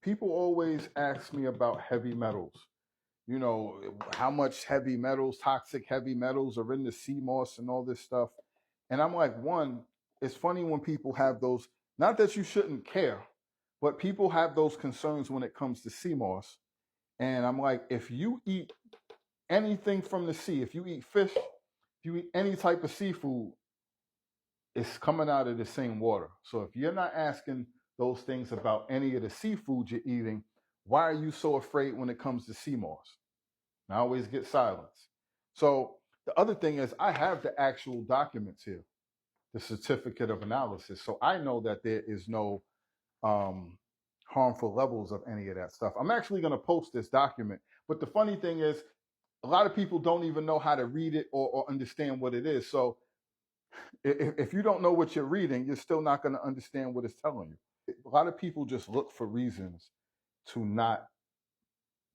People always ask me about heavy metals. You know, how much heavy metals, toxic heavy metals are in the sea moss and all this stuff. And I'm like, one, it's funny when people have those, not that you shouldn't care, but people have those concerns when it comes to sea moss. And I'm like, if you eat anything from the sea, if you eat fish, if you eat any type of seafood, it's coming out of the same water. So if you're not asking those things about any of the seafood you're eating, why are you so afraid when it comes to sea moss? And I always get silence. So the other thing is I have the actual documents here, the certificate of analysis. So I know that there is no harmful levels of any of that stuff. I'm actually going to post this document. But the funny thing is, a lot of people don't even know how to read it or understand what it is. So if you don't know what you're reading, you're still not going to understand what it's telling you. A lot of people just look for reasons to not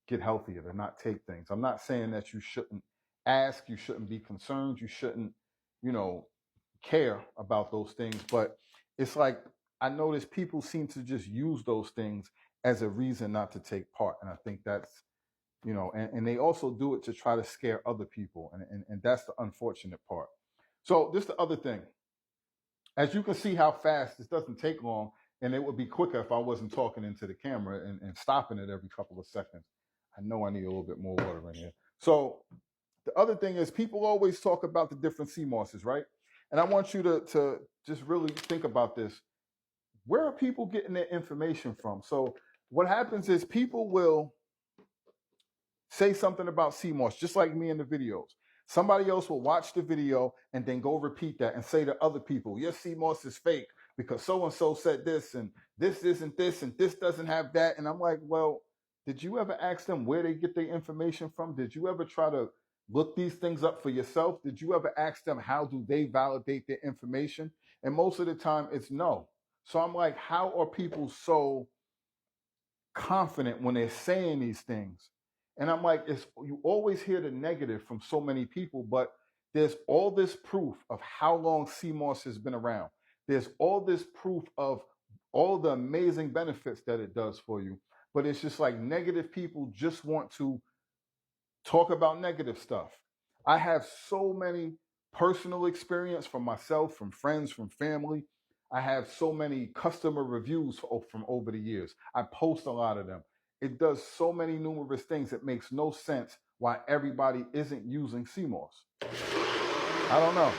get healthier, to not take things. I'm not saying that you shouldn't ask, you shouldn't be concerned, you shouldn't, care about those things. But it's like I notice people seem to just use those things as a reason not to take part. And I think that's, and they also do it to try to scare other people. And that's the unfortunate part. So this is the other thing. As you can see how fast this doesn't take long, and it would be quicker if I wasn't talking into the camera and stopping it every couple of seconds. I know I need a little bit more water in here. So the other thing is people always talk about the different sea mosses, right? And I want you to just really think about this. Where are people getting their information from? So what happens is people will say something about sea moss, just like me in the videos. Somebody else will watch the video and then go repeat that and say to other people, your sea moss is fake because so-and-so said this and this isn't this and this doesn't have that. And I'm like, well, did you ever ask them where they get their information from? Did you ever try to look these things up for yourself? Did you ever ask them how do they validate their information? And most of the time it's no. So I'm like, how are people so confident when they're saying these things? And I'm like, you always hear the negative from so many people, but there's all this proof of how long sea moss has been around. There's all this proof of all the amazing benefits that it does for you. But it's just like negative people just want to talk about negative stuff. I have so many personal experience from myself, from friends, from family. I have so many customer reviews from over the years. I post a lot of them. It does so many numerous things. It makes no sense why everybody isn't using sea moss. I don't know.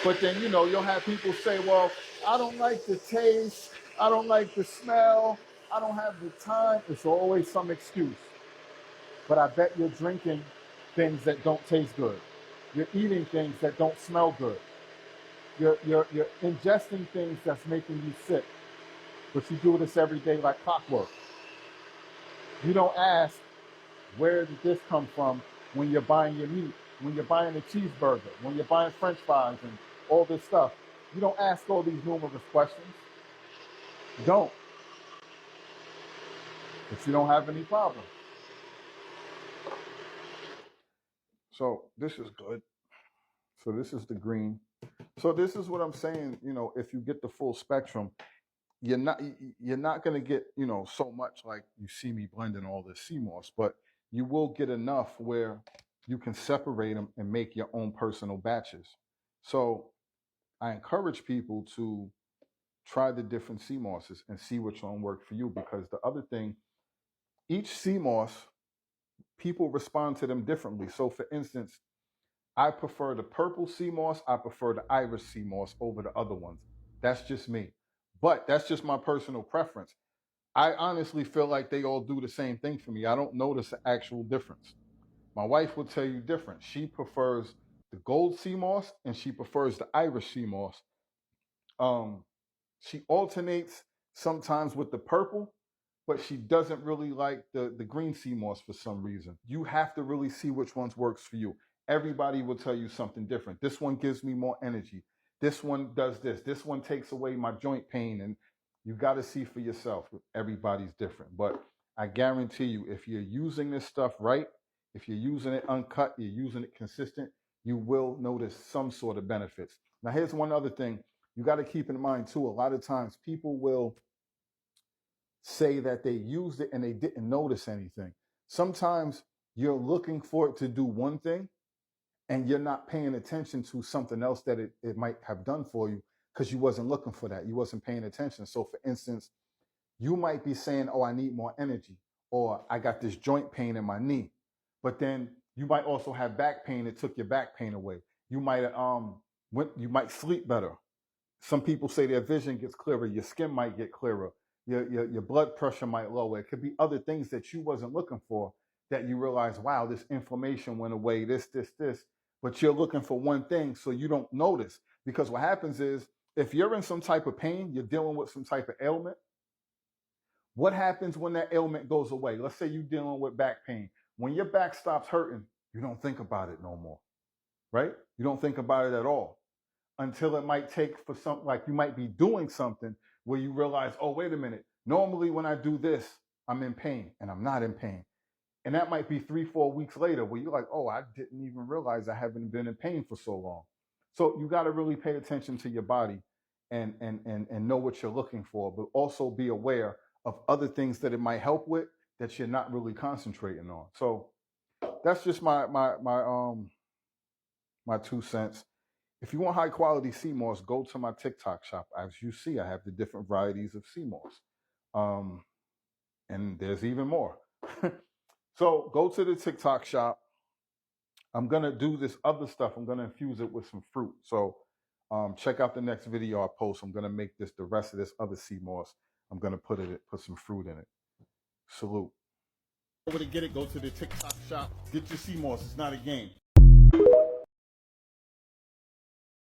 But then, you'll have people say, well, I don't like the taste. I don't like the smell. I don't have the time. It's always some excuse. But I bet you're drinking things that don't taste good. You're eating things that don't smell good. You're ingesting things that's making you sick. But you do this every day like clockwork. You don't ask, where did this come from when you're buying your meat, when you're buying a cheeseburger, when you're buying French fries and all this stuff. You don't ask all these numerous questions. You don't. But you don't have any problem. So this is good. So this is the green. So this is what I'm saying, if you get the full spectrum, you're not going to get, so much like you see me blending all this sea moss, but you will get enough where you can separate them and make your own personal batches. So I encourage people to try the different sea mosses and see which one works for you, because the other thing, each sea moss, people respond to them differently. So for instance, I prefer the purple sea moss. I prefer the iris sea moss over the other ones. That's just me. But that's just my personal preference. I honestly feel like they all do the same thing for me. I don't notice an actual difference. My wife will tell you different. She prefers the gold sea moss and she prefers the iris sea moss. She alternates sometimes with the purple, but she doesn't really like the green sea moss for some reason. You have to really see which ones works for you. Everybody will tell you something different. This one gives me more energy. This one does this. This one takes away my joint pain. And you got to see for yourself. Everybody's different. But I guarantee you, if you're using this stuff right, if you're using it uncut, you're using it consistent, you will notice some sort of benefits. Now, here's one other thing you got to keep in mind, too. A lot of times people will say that they used it and they didn't notice anything. Sometimes you're looking for it to do one thing and you're not paying attention to something else that it might have done for you because you wasn't looking for that. You wasn't paying attention. So for instance, you might be saying, oh, I need more energy, or I got this joint pain in my knee. But then you might also have back pain that took your back pain away. You might sleep better. Some people say their vision gets clearer, your skin might get clearer, your blood pressure might lower. It could be other things that you wasn't looking for that you realize, wow, this inflammation went away, this. But you're looking for one thing, so you don't notice. Because what happens is, if you're in some type of pain, you're dealing with some type of ailment, what happens when that ailment goes away? Let's say you're dealing with back pain. When your back stops hurting, you don't think about it no more, right? You don't think about it at all until it might take for something, like you might be doing something where you realize, oh, wait a minute. Normally when I do this, I'm in pain, and I'm not in pain. And that might be 3-4 weeks later where you're like, oh, I didn't even realize I haven't been in pain for so long. So you got to really pay attention to your body and know what you're looking for, but also be aware of other things that it might help with that you're not really concentrating on. So that's just my 2 cents. If you want high quality sea moss, go to my TikTok shop. As you see, I have the different varieties of sea moss. And there's even more. So go to the TikTok shop. I'm going to do this other stuff. I'm going to infuse it with some fruit. So check out the next video I post. I'm going to make the rest of this other sea moss. I'm going to put some fruit in it. Salute. Over to get it, go to the TikTok shop. Get your sea moss. It's not a game.